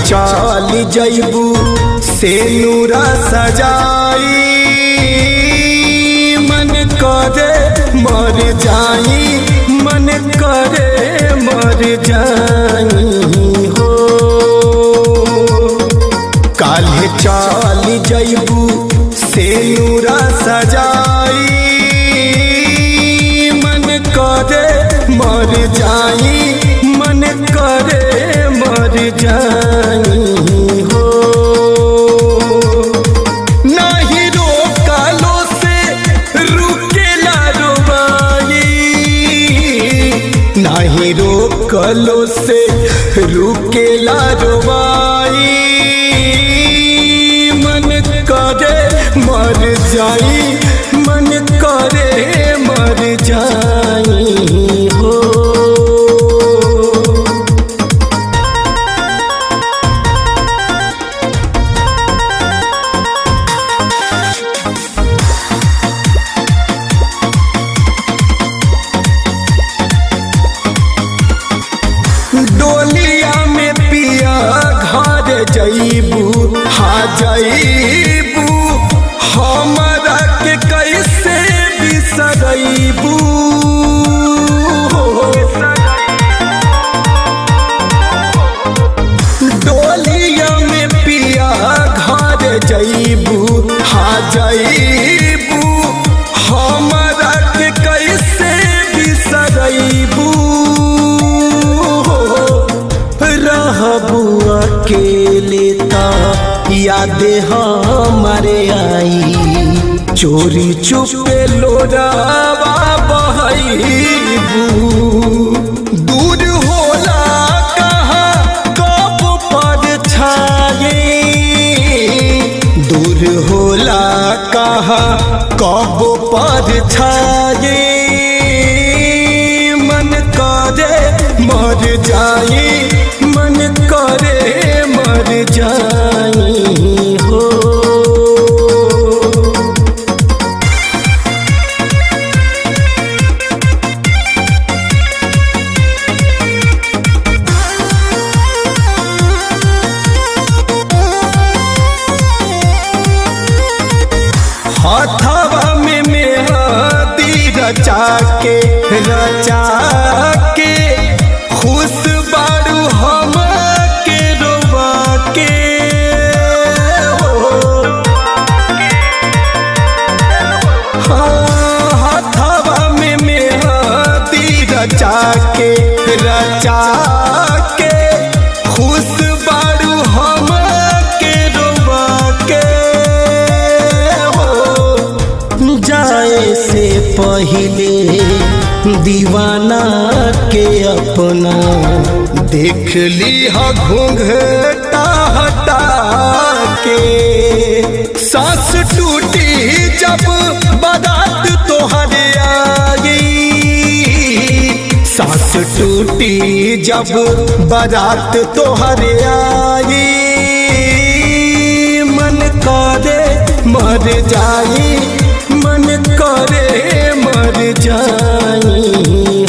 चल जइबू से नूरा सजाई मन करे मर जाई मन करे मर जाई हो काल्हे चल जइबू से नूरा सजाई मन करे मर जाई मन करे मर जाई हो नहीं रोकालो से रुकेला रोबाई नहीं रोकलो से रुकेला रोबाई मन करे मर जाई मन करे मर जाई हो डोलिया में पिया घर जइबू हाँ जइबू हमरा के कैसे बिसरइबू डोलिया में पिया घर जइबू हाँ जइबू हमरा के कैसे बिसरइबू रहबू अकेले ता याद हमारे आई चोरी चुपे लोरावा बहइबू दूर होला कहाँ कब पर छाए दूर होला कहाँ कब पर छाए मन करे मर जाई मन करे मर जाई हो हथवा में मेहंदी रचा के खुश बारू हम के रोवा के हथवा में मेहंदी रचा के खुश बारू हम के रोवा के जाए से पहले दीवाना के अपना देख ली हा घूंघटा हटा के सांस टूटी जब बारात तोहरे आई सांस टूटी जब बारात तोहरे आई मन करे मर जाई मन करे मर जाई